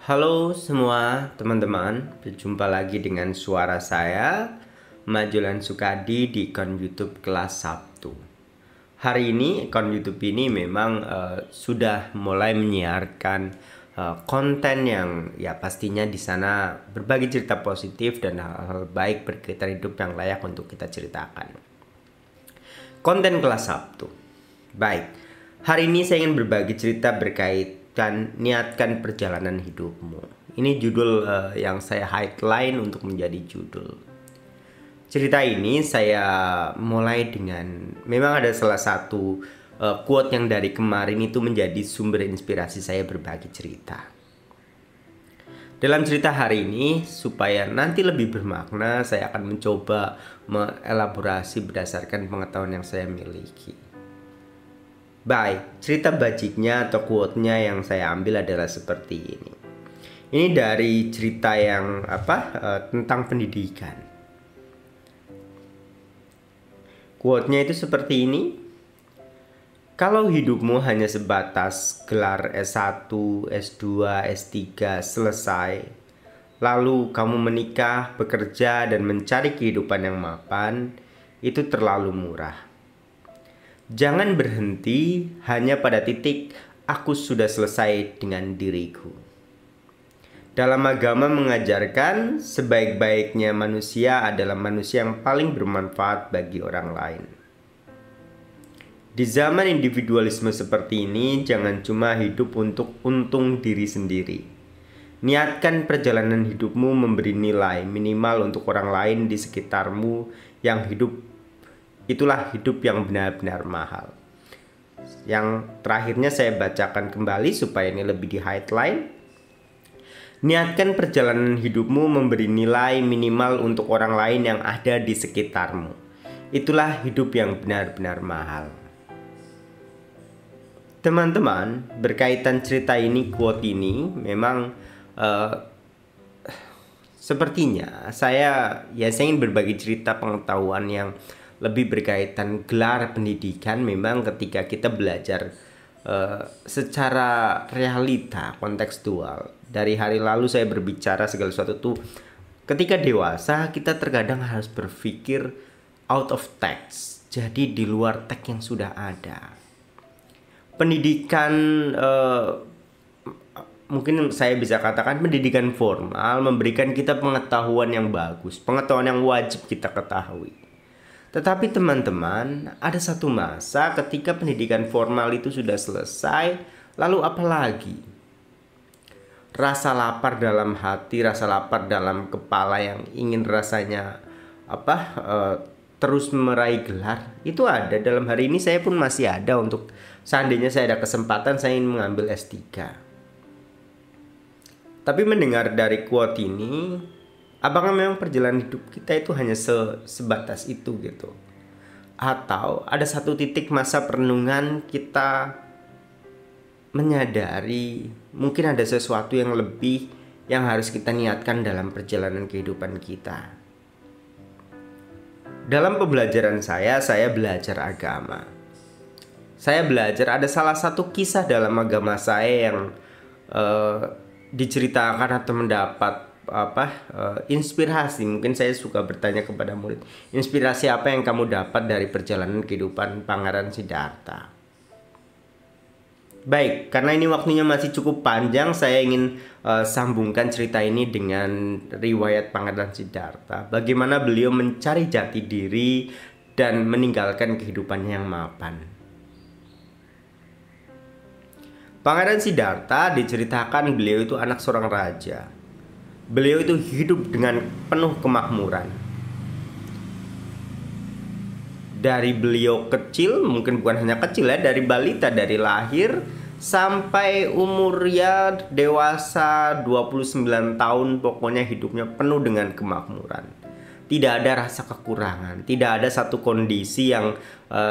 Halo semua teman-teman, berjumpa lagi dengan suara saya, Majulan Sukadi di akun YouTube Kelas Sabtu. Hari ini akun YouTube ini memang sudah mulai menyiarkan konten yang ya pastinya di sana berbagi cerita positif dan hal-hal baik berkaitan hidup yang layak untuk kita ceritakan. Konten Kelas Sabtu. Baik, hari ini saya ingin berbagi cerita berkaitan niatkan perjalanan hidupmu. Ini judul yang saya highlight untuk menjadi judul. Cerita ini saya mulai dengan memang ada salah satu quote yang dari kemarin itu menjadi sumber inspirasi saya berbagi cerita. Dalam cerita hari ini, supaya nanti lebih bermakna, saya akan mencoba mengelaborasi berdasarkan pengetahuan yang saya miliki. Baik, cerita bajiknya atau quote-nya yang saya ambil adalah seperti ini. Ini dari cerita yang tentang pendidikan. Quote-nya itu seperti ini. Kalau hidupmu hanya sebatas gelar S1, S2, S3 selesai, lalu kamu menikah, bekerja, dan mencari kehidupan yang mapan, itu terlalu murah. Jangan berhenti hanya pada titik aku sudah selesai dengan diriku. Dalam agama mengajarkan sebaik-baiknya manusia adalah manusia yang paling bermanfaat bagi orang lain. Di zaman individualisme seperti ini, jangan cuma hidup untuk untung diri sendiri. Niatkan perjalanan hidupmu memberi nilai minimal untuk orang lain di sekitarmu yang hidup. Itulah hidup yang benar-benar mahal. Yang terakhirnya saya bacakan kembali supaya ini lebih di highlight. Niatkan perjalanan hidupmu memberi nilai minimal untuk orang lain yang ada di sekitarmu. Itulah hidup yang benar-benar mahal. Teman-teman, berkaitan cerita ini, quote ini memang sepertinya saya ingin berbagi cerita pengetahuan yang lebih berkaitan gelar pendidikan. Memang ketika kita belajar secara realita kontekstual, dari hari lalu saya berbicara segala sesuatu tuh ketika dewasa kita terkadang harus berpikir out of text, jadi di luar teks yang sudah ada. Pendidikan mungkin saya bisa katakan pendidikan formal memberikan kita pengetahuan yang bagus, pengetahuan yang wajib kita ketahui. Tetapi teman-teman, ada satu masa ketika pendidikan formal itu sudah selesai, lalu apa lagi? Rasa lapar dalam hati, rasa lapar dalam kepala yang ingin rasanya terus meraih gelar, itu ada. Dalam hari ini saya pun masih ada untuk seandainya saya ada kesempatan saya ingin mengambil S3. Tapi mendengar dari quote ini, apakah memang perjalanan hidup kita itu hanya sebatas itu gitu? Atau ada satu titik masa perenungan kita menyadari mungkin ada sesuatu yang lebih yang harus kita niatkan dalam perjalanan kehidupan kita. Dalam pembelajaran saya belajar agama. Saya belajar ada salah satu kisah dalam agama saya yang diceritakan atau mendapat inspirasi. Mungkin saya suka bertanya kepada murid, inspirasi apa yang kamu dapat dari perjalanan kehidupan Pangeran Siddhartha? Baik, karena ini waktunya masih cukup panjang, saya ingin sambungkan cerita ini dengan riwayat Pangeran Siddhartha. Bagaimana beliau mencari jati diri dan meninggalkan kehidupan yang mapan. Pangeran Siddhartha diceritakan beliau itu anak seorang raja. Beliau itu hidup dengan penuh kemakmuran. Dari beliau kecil, mungkin bukan hanya kecil ya, dari balita, dari lahir sampai umurnya dewasa 29 tahun, pokoknya hidupnya penuh dengan kemakmuran. Tidak ada rasa kekurangan, tidak ada satu kondisi yang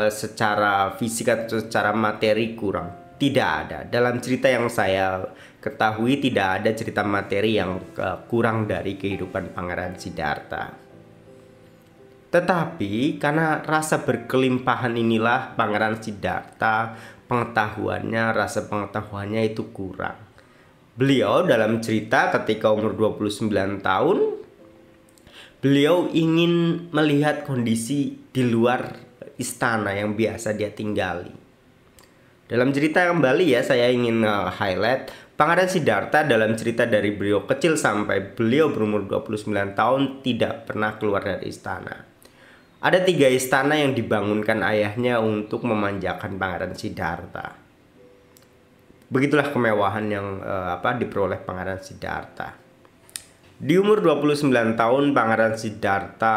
secara fisik atau secara materi kurang. Tidak ada. Dalam cerita yang saya ketahui tidak ada cerita materi yang kurang dari kehidupan Pangeran Siddhartha. Tetapi karena rasa berkelimpahan inilah Pangeran Siddhartha rasa pengetahuannya itu kurang. Beliau dalam cerita ketika umur 29 tahun, beliau ingin melihat kondisi di luar istana yang biasa dia tinggali. Dalam cerita kembali ya, saya ingin highlight Pangeran Siddhartha dalam cerita dari beliau kecil sampai beliau berumur 29 tahun tidak pernah keluar dari istana. Ada 3 istana yang dibangunkan ayahnya untuk memanjakan Pangeran Siddhartha. Begitulah kemewahan yang diperoleh Pangeran Siddhartha. Di umur 29 tahun Pangeran Siddhartha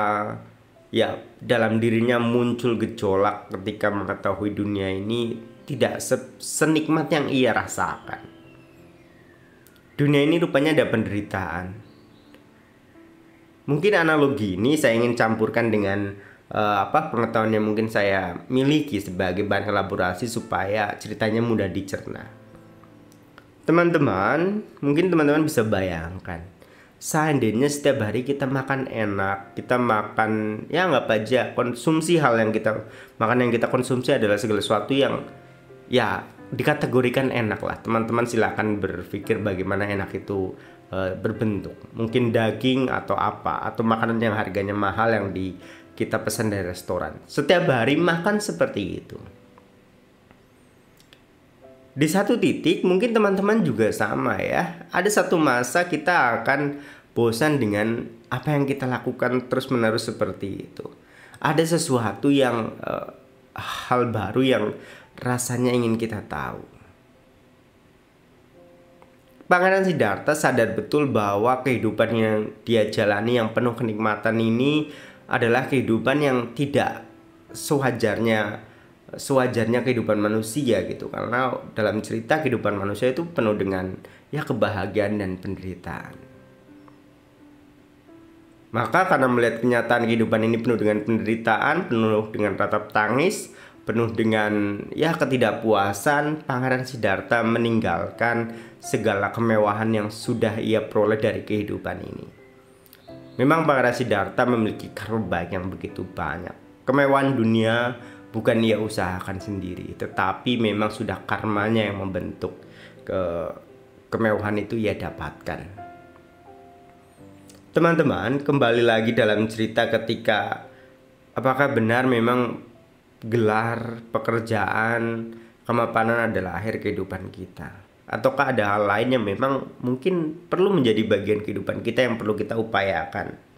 ya dalam dirinya muncul gejolak ketika mengetahui dunia ini tidak senikmat yang ia rasakan. Dunia ini rupanya ada penderitaan. Mungkin analogi ini saya ingin campurkan dengan pengetahuan yang mungkin saya miliki sebagai bahan elaborasi supaya ceritanya mudah dicerna. Teman-teman, mungkin teman-teman bisa bayangkan, seandainya setiap hari kita makan enak, kita makan ya anggap aja konsumsi hal yang kita makan, yang kita konsumsi adalah segala sesuatu yang ya dikategorikan enak lah. Teman-teman silakan berpikir bagaimana enak itu berbentuk. Mungkin daging atau apa, atau makanan yang harganya mahal yang kita pesan dari restoran. Setiap hari makan seperti itu. Di satu titik mungkin teman-teman juga sama ya. Ada satu masa kita akan bosan dengan apa yang kita lakukan terus-menerus seperti itu. Ada sesuatu yang hal baru yang rasanya ingin kita tahu. Pangeran Siddhartha sadar betul bahwa kehidupan yang dia jalani yang penuh kenikmatan ini adalah kehidupan yang tidak sewajarnya kehidupan manusia gitu. Karena dalam cerita kehidupan manusia itu penuh dengan ya kebahagiaan dan penderitaan. Maka karena melihat kenyataan kehidupan ini penuh dengan penderitaan, penuh dengan ratap tangis, penuh dengan ya ketidakpuasan, Pangeran Siddhartha meninggalkan segala kemewahan yang sudah ia peroleh dari kehidupan ini. Memang Pangeran Siddhartha memiliki karma baik yang begitu banyak. Kemewahan dunia bukan ia usahakan sendiri, tetapi memang sudah karmanya yang membentuk kemewahan itu ia dapatkan. Teman-teman, kembali lagi dalam cerita ketika apakah benar memang gelar, pekerjaan, kemapanan adalah akhir kehidupan kita? Ataukah ada hal lain yang memang mungkin perlu menjadi bagian kehidupan kita yang perlu kita upayakan?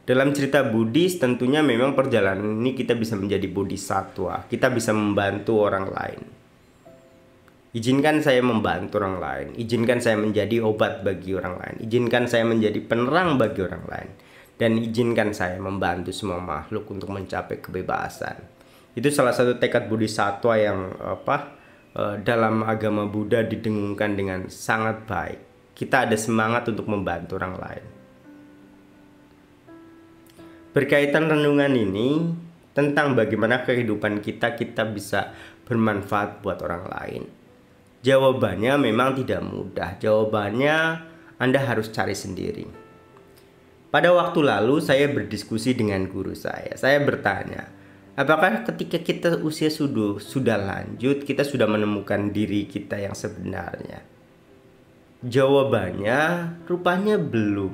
Dalam cerita Buddhis tentunya memang perjalanan ini kita bisa menjadi bodhisattva, kita bisa membantu orang lain. Izinkan saya membantu orang lain, izinkan saya menjadi obat bagi orang lain, izinkan saya menjadi penerang bagi orang lain, dan izinkan saya membantu semua makhluk untuk mencapai kebebasan. Itu salah satu tekad bodhisattva yang dalam agama Buddha didengungkan dengan sangat baik. Kita ada semangat untuk membantu orang lain. Berkaitan renungan ini tentang bagaimana kehidupan kita bisa bermanfaat buat orang lain. Jawabannya memang tidak mudah. Jawabannya Anda harus cari sendiri. Pada waktu lalu saya berdiskusi dengan guru saya. Saya bertanya, apakah ketika kita usia sudah lanjut, kita sudah menemukan diri kita yang sebenarnya? Jawabannya rupanya belum.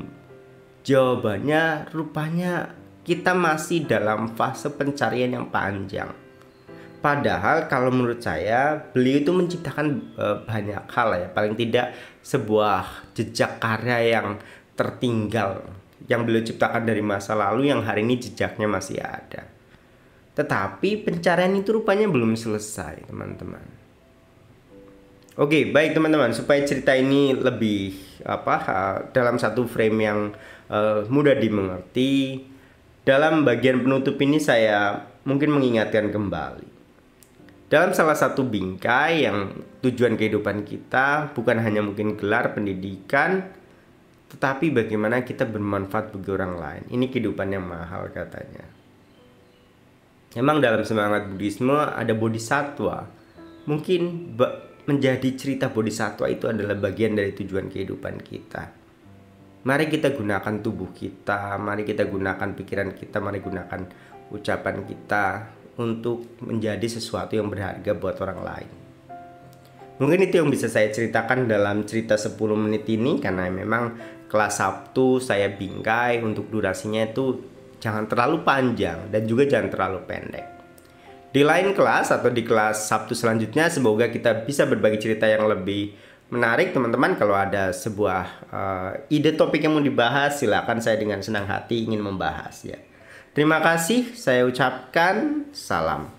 Jawabannya rupanya kita masih dalam fase pencarian yang panjang. Padahal kalau menurut saya beliau itu menciptakan banyak hal ya. Paling tidak sebuah jejak karya yang tertinggal yang beliau ciptakan dari masa lalu yang hari ini jejaknya masih ada. Tetapi pencarian itu rupanya belum selesai, teman-teman. Oke, baik teman-teman, supaya cerita ini lebih dalam satu frame yang mudah dimengerti, dalam bagian penutup ini saya mungkin mengingatkan kembali. Dalam salah satu bingkai yang tujuan kehidupan kita bukan hanya mungkin gelar pendidikan, tetapi bagaimana kita bermanfaat bagi orang lain. Ini kehidupan yang mahal katanya. Memang dalam semangat Buddhisme ada bodhisattva. Mungkin menjadi cerita bodhisattva itu adalah bagian dari tujuan kehidupan kita. Mari kita gunakan tubuh kita, mari kita gunakan pikiran kita, mari gunakan ucapan kita untuk menjadi sesuatu yang berharga buat orang lain. Mungkin itu yang bisa saya ceritakan dalam cerita 10 menit ini, karena memang kelas Sabtu saya bingkai untuk durasinya itu jangan terlalu panjang dan juga jangan terlalu pendek. Di lain kelas atau di kelas Sabtu selanjutnya semoga kita bisa berbagi cerita yang lebih menarik teman-teman. Kalau ada sebuah ide topik yang mau dibahas, silakan, saya dengan senang hati ingin membahas ya. Terima kasih, saya ucapkan salam.